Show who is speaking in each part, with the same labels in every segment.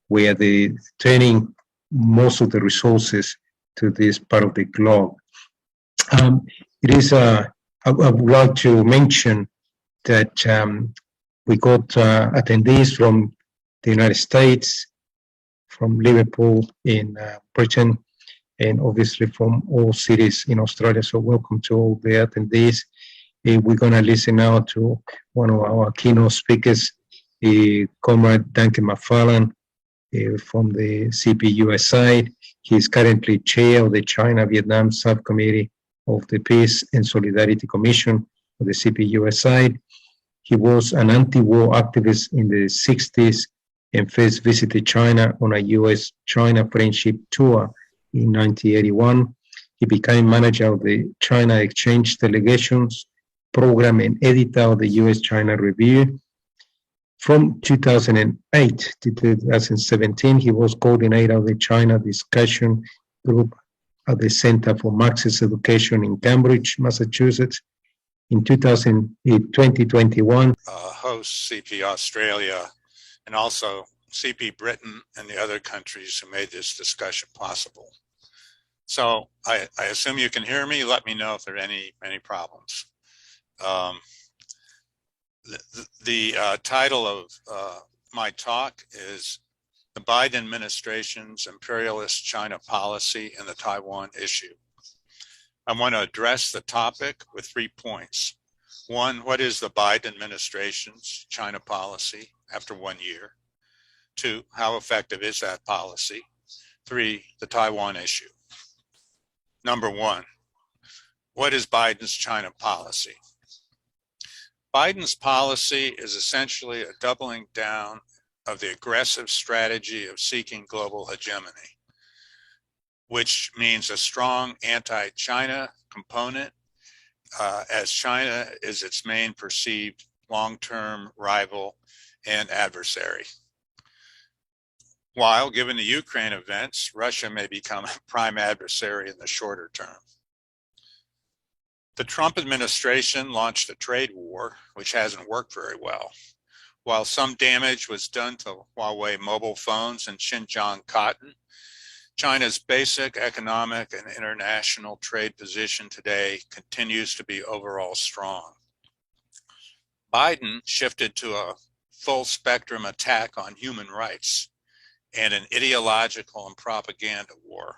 Speaker 1: where they're turning most of the resources to this part of the globe. It is, I would like to mention that we got attendees from the United States, from Liverpool in Britain, and obviously from all cities in Australia. So welcome to all the attendees. We're going to listen now to one of our keynote speakers, Comrade Duncan McFarland from the CPUSA. He is currently chair of the China-Vietnam Subcommittee of the Peace and Solidarity Commission of the CPUSA. He was an anti-war activist in the 60s and first visited China on a US-China friendship tour in 1981. He became manager of the China Exchange Delegations Program and editor of the US-China Review. From 2008 to 2017, he was coordinator of the China Discussion Group at the Center for Marxist Education in Cambridge, Massachusetts. In 2021,
Speaker 2: hosts CP Australia and also CP Britain and the other countries who made this discussion possible. So I assume you can hear me. Let me know if there are any problems. The title of my talk is The Biden Administration's Imperialist China Policy and the Taiwan Issue. I want to address the topic with 3 points. 1, what is the Biden administration's China policy after 1 year? 2, how effective is that policy? 3, the Taiwan issue. Number 1, what is Biden's China policy? Biden's policy is essentially a doubling down of the aggressive strategy of seeking global hegemony, which means a strong anti-China component, as China is its main perceived long-term rival and adversary. While, given the Ukraine events, Russia may become a prime adversary in the shorter term. The Trump administration launched a trade war, which hasn't worked very well. While some damage was done to Huawei mobile phones and Xinjiang cotton, China's basic economic and international trade position today continues to be overall strong. Biden shifted to a full spectrum attack on human rights and an ideological and propaganda war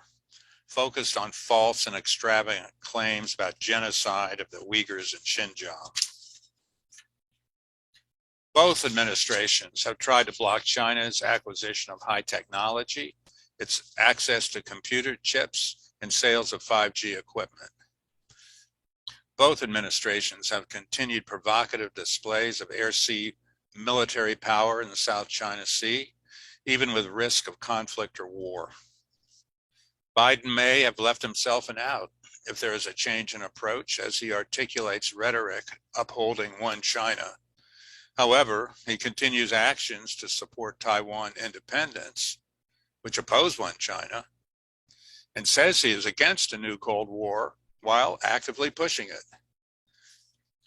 Speaker 2: focused on false and extravagant claims about genocide of the Uyghurs in Xinjiang. Both administrations have tried to block China's acquisition of high technology, its access to computer chips, and sales of 5G equipment. Both administrations have continued provocative displays of air-sea military power in the South China Sea, even with risk of conflict or war. Biden may have left himself an out if there is a change in approach as he articulates rhetoric upholding one China. However, he continues actions to support Taiwan independence, which oppose one China, and says he is against a new Cold War while actively pushing it.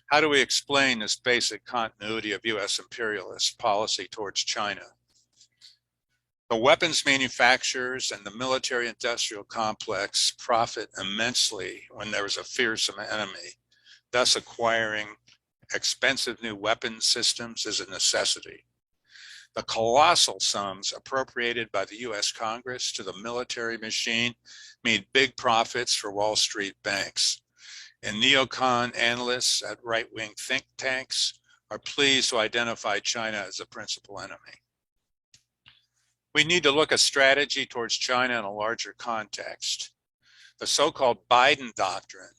Speaker 2: How do we explain this basic continuity of US imperialist policy towards China? The weapons manufacturers and the military-industrial complex profit immensely when there is a fearsome enemy, thus acquiring expensive new weapons systems is a necessity. The colossal sums appropriated by the US Congress to the military machine mean big profits for Wall Street banks. And neocon analysts at right-wing think tanks are pleased to identify China as a principal enemy. We need to look at strategy towards China in a larger context. The so-called Biden doctrine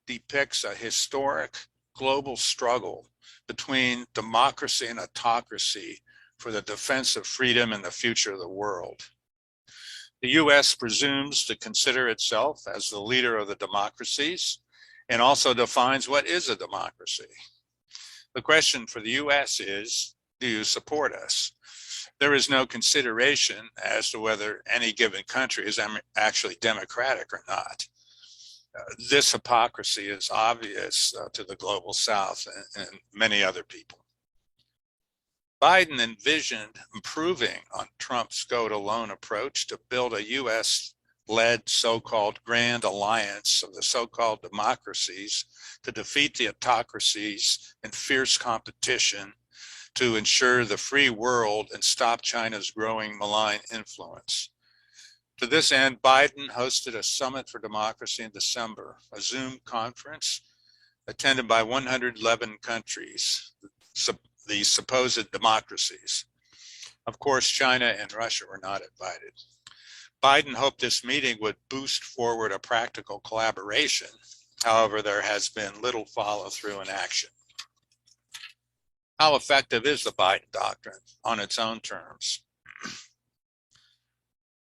Speaker 2: depicts a historic global struggle between democracy and autocracy for the defense of freedom and the future of the world. The US presumes to consider itself as the leader of the democracies and also defines what is a democracy. The question for the US is, do you support us? There is no consideration as to whether any given country is actually democratic or not. This hypocrisy is obvious to the global South and many other people. Biden envisioned improving on Trump's go-it-alone approach to build a U.S.-led so-called grand alliance of the so-called democracies to defeat the autocracies in fierce competition to ensure the free world and stop China's growing malign influence. To this end, Biden hosted a summit for democracy in December, a Zoom conference attended by 111 countries, the supposed democracies. Of course, China and Russia were not invited. Biden hoped this meeting would boost forward a practical collaboration. However, there has been little follow-through in action. How effective is the Biden doctrine on its own terms?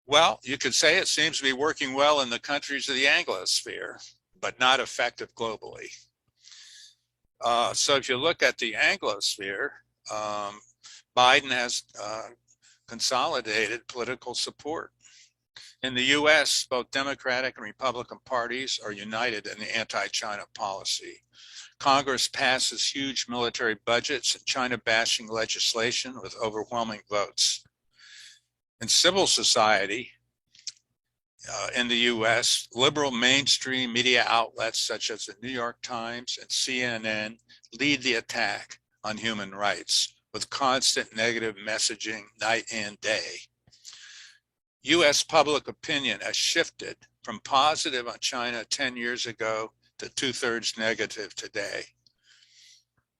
Speaker 2: Well, you could say it seems to be working well in the countries of the Anglosphere, but not effective globally. So if you look at the Anglosphere, Biden has consolidated political support. In the US, both Democratic and Republican parties are united in the anti-China policy. Congress passes huge military budgets and China-bashing legislation with overwhelming votes. In civil society, in the US, liberal mainstream media outlets such as the New York Times and CNN lead the attack on human rights with constant negative messaging night and day. US public opinion has shifted from positive on China 10 years ago to 2/3 negative today.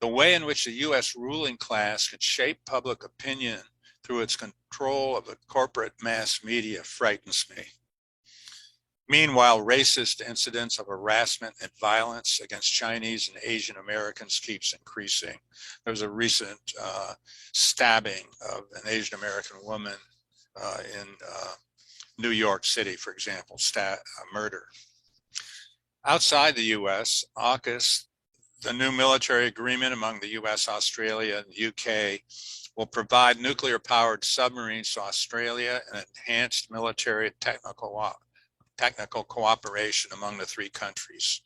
Speaker 2: The way in which the US ruling class can shape public opinion through its control of the corporate mass media frightens me. Meanwhile, racist incidents of harassment and violence against Chinese and Asian Americans keeps increasing. There was a recent stabbing of an Asian American woman in New York City, for example, murder. Outside the US, AUKUS, the new military agreement among the US, Australia, and the UK, will provide nuclear-powered submarines to Australia and enhanced military and technical cooperation among the three countries.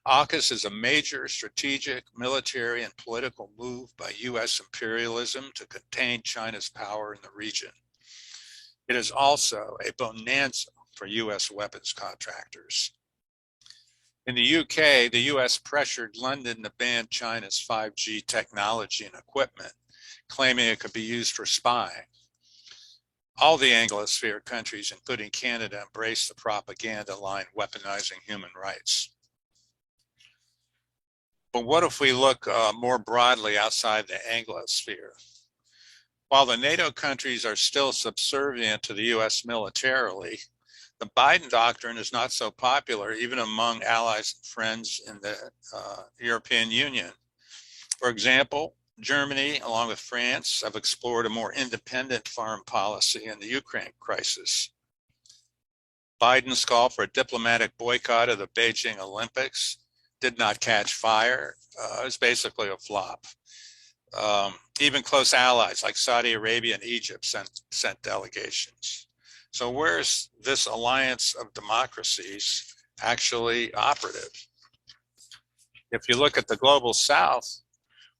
Speaker 2: AUKUS is a major strategic, military, and political move by US imperialism to contain China's power in the region. It is also a bonanza for US weapons contractors. In the UK, the US pressured London to ban China's 5G technology and equipment, claiming it could be used for spying. All the Anglosphere countries, including Canada, embrace the propaganda line weaponizing human rights. But what if we look more broadly outside the Anglosphere? While the NATO countries are still subservient to the US militarily, the Biden doctrine is not so popular even among allies and friends in the European Union. For example, Germany, along with France, have explored a more independent foreign policy in the Ukraine crisis. Biden's call for a diplomatic boycott of the Beijing Olympics did not catch fire. It was basically a flop. Even close allies like Saudi Arabia and Egypt sent delegations. So where's this alliance of democracies actually operative? If you look at the global South,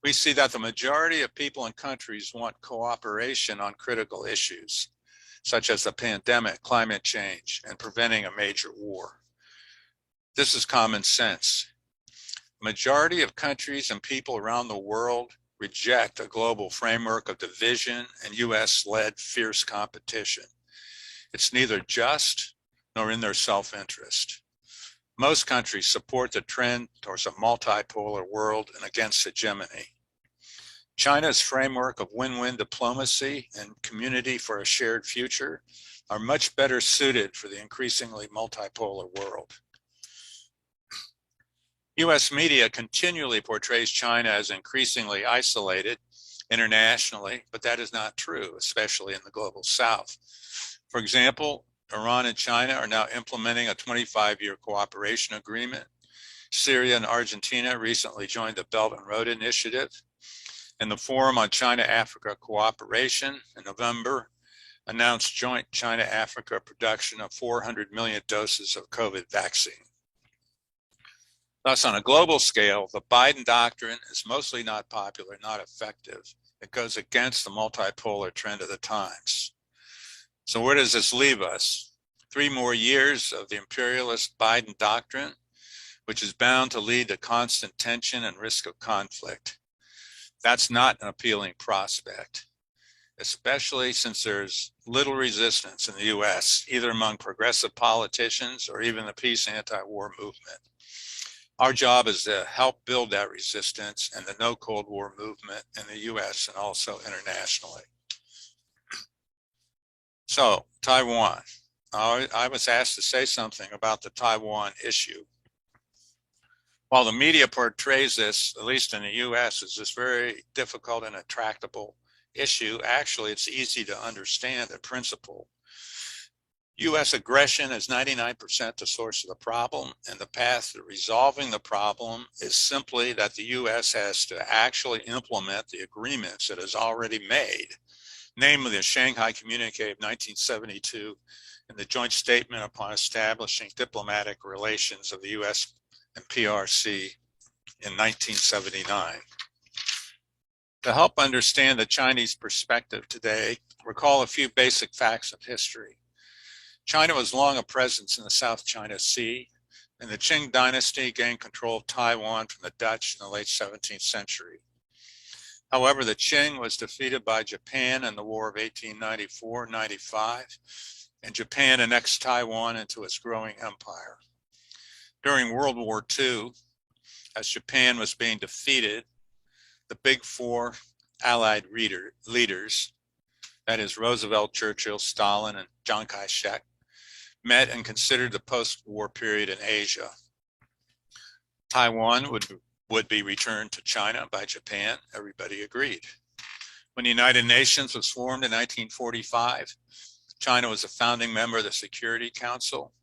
Speaker 2: we see that the majority of people and countries want cooperation on critical issues, such as the pandemic, climate change, and preventing a major war. This is common sense. Majority of countries and people around the world reject a global framework of division and US-led fierce competition. It's neither just nor in their self-interest. Most countries support the trend towards a multipolar world and against hegemony. China's framework of win-win diplomacy and community for a shared future are much better suited for the increasingly multipolar world. US media continually portrays China as increasingly isolated internationally, but that is not true, especially in the global South. For example, Iran and China are now implementing a 25-year cooperation agreement. Syria and Argentina recently joined the Belt and Road Initiative. And the Forum on China-Africa Cooperation in November announced joint China-Africa production of 400 million doses of COVID vaccine. Thus, on a global scale, the Biden doctrine is mostly not popular, not effective, It goes against the multipolar trend of the times. So where does this leave us? 3 more years of the imperialist Biden doctrine, which is bound to lead to constant tension and risk of conflict. That's not an appealing prospect, especially since there's little resistance in the US, either among progressive politicians or even the peace anti-war movement. Our job is to help build that resistance and the no Cold War movement in the US and also internationally. So, Taiwan. I was asked to say something about the Taiwan issue. While the media portrays this, at least in the US, as this very difficult and intractable issue, actually it's easy to understand in principle. US aggression is 99% the source of the problem, and the path to resolving the problem is simply that the US has to actually implement the agreements it has already made, namely the Shanghai Communique of 1972 and the joint statement upon establishing diplomatic relations of the US and PRC in 1979. To help understand the Chinese perspective today, recall a few basic facts of history. China was long a presence in the South China Sea, and the Qing dynasty gained control of Taiwan from the Dutch in the late 17th century. However, the Qing was defeated by Japan in the War of 1894-95, and Japan annexed Taiwan into its growing empire. During World War II, as Japan was being defeated, the Big Four Allied leaders, that is Roosevelt, Churchill, Stalin, and Chiang Kai-shek, met and considered the post-war period in Asia. Taiwan would be returned to China by Japan. Everybody agreed. When the United Nations was formed in 1945, China was a founding member of the Security Council,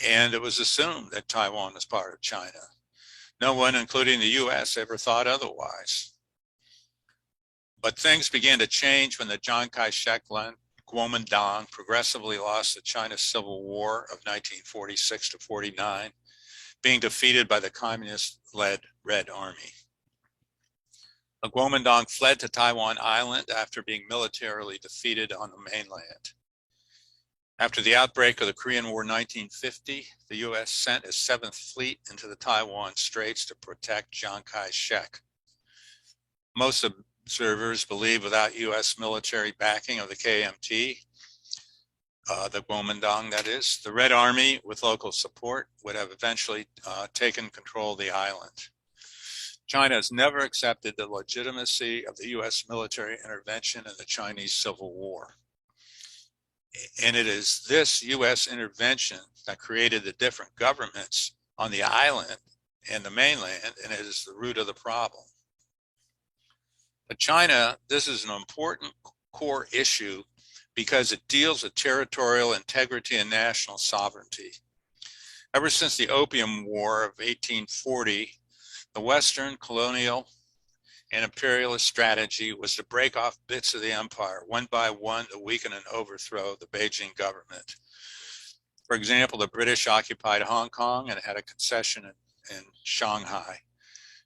Speaker 2: and it was assumed that Taiwan was part of China. No one, including the US, ever thought otherwise. But things began to change when the Chiang Kai-shek-led Kuomintang progressively lost the China Civil War of 1946 to 49, being defeated by the communist-led Red Army. The Kuomintang fled to Taiwan Island after being militarily defeated on the mainland. After the outbreak of the Korean War in 1950, the US sent its 7th Fleet into the Taiwan Straits to protect Chiang Kai-shek. Most observers believe without US military backing of the KMT, the Kuomintang that is, the Red Army with local support would have eventually taken control of the island. China has never accepted the legitimacy of the US military intervention in the Chinese Civil War. And it is this US intervention that created the different governments on the island and the mainland, and it is the root of the problem. But China, this is an important core issue because it deals with territorial integrity and national sovereignty. Ever since the Opium War of 1840, the Western colonial and imperialist strategy was to break off bits of the empire one by one to weaken and overthrow the Beijing government. For example, the British occupied Hong Kong and had a concession in Shanghai.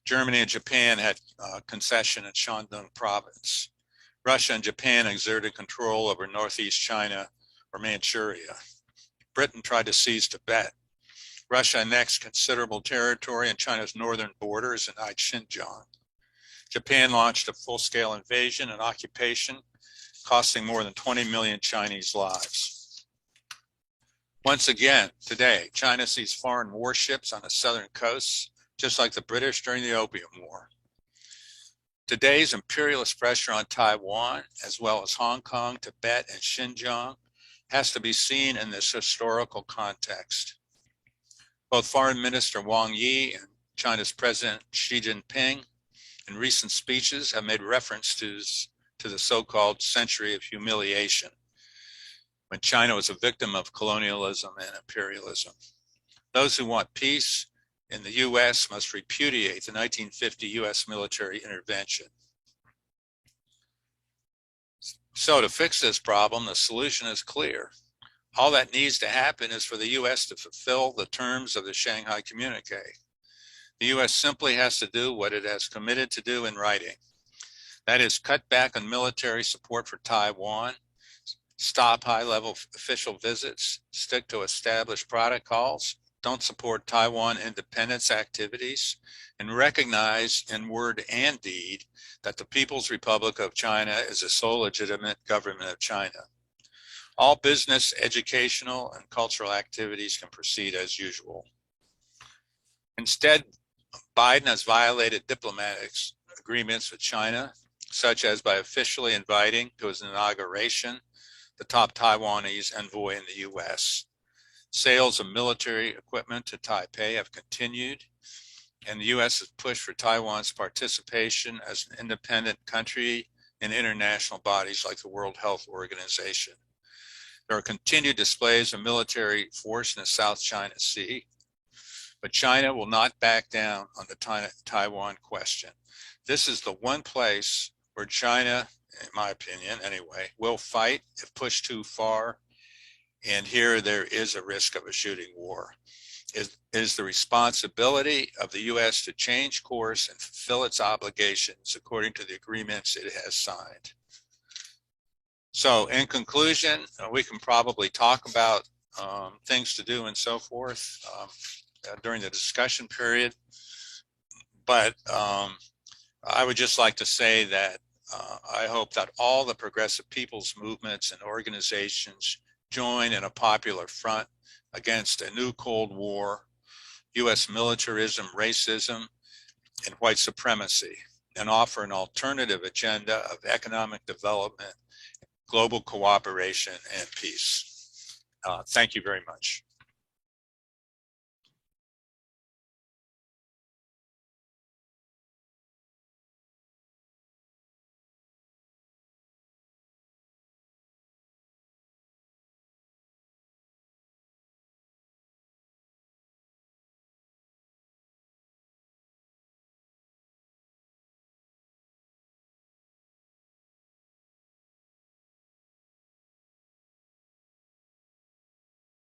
Speaker 2: Germany and Japan had a concession in Shandong province. Russia and Japan exerted control over northeast China or Manchuria. Britain tried to seize Tibet. Russia annexed considerable territory in China's northern borders and Xinjiang. Japan launched a full-scale invasion and occupation, costing more than 20 million Chinese lives. Once again, today, China sees foreign warships on the southern coasts, just like the British during the Opium War. Today's imperialist pressure on Taiwan, as well as Hong Kong, Tibet, and Xinjiang, has to be seen in this historical context. Both Foreign Minister Wang Yi and China's President Xi Jinping in recent speeches have made reference to the so-called century of humiliation, when China was a victim of colonialism and imperialism. Those who want peace in the US must repudiate the 1950 US military intervention. So to fix this problem, the solution is clear. All that needs to happen is for the US to fulfill the terms of the Shanghai Communique. The US simply has to do what it has committed to do in writing. That is, cut back on military support for Taiwan, stop high-level official visits, stick to established protocols, don't support Taiwan independence activities, and recognize in word and deed that the People's Republic of China is the sole legitimate government of China. All business, educational, and cultural activities can proceed as usual. Instead, Biden has violated diplomatic agreements with China, such as by officially inviting to his inauguration the top Taiwanese envoy in the U.S. Sales of military equipment to Taipei have continued, and the U.S. has pushed for Taiwan's participation as an independent country in international bodies like the World Health Organization. There are continued displays of military force in the South China Sea, but China will not back down on the Taiwan question. This is the one place where China, in my opinion anyway, will fight if pushed too far. And here there is a risk of a shooting war. It is the responsibility of the U.S. to change course and fulfill its obligations according to the agreements it has signed. So in conclusion, we can probably talk about things to do and so forth during the discussion period. But I would just like to say that I hope that all the progressive people's movements and organizations join in a popular front against a new Cold War, U.S. militarism, racism, and white supremacy, and offer an alternative agenda of economic development, global cooperation, and peace. Thank you very much.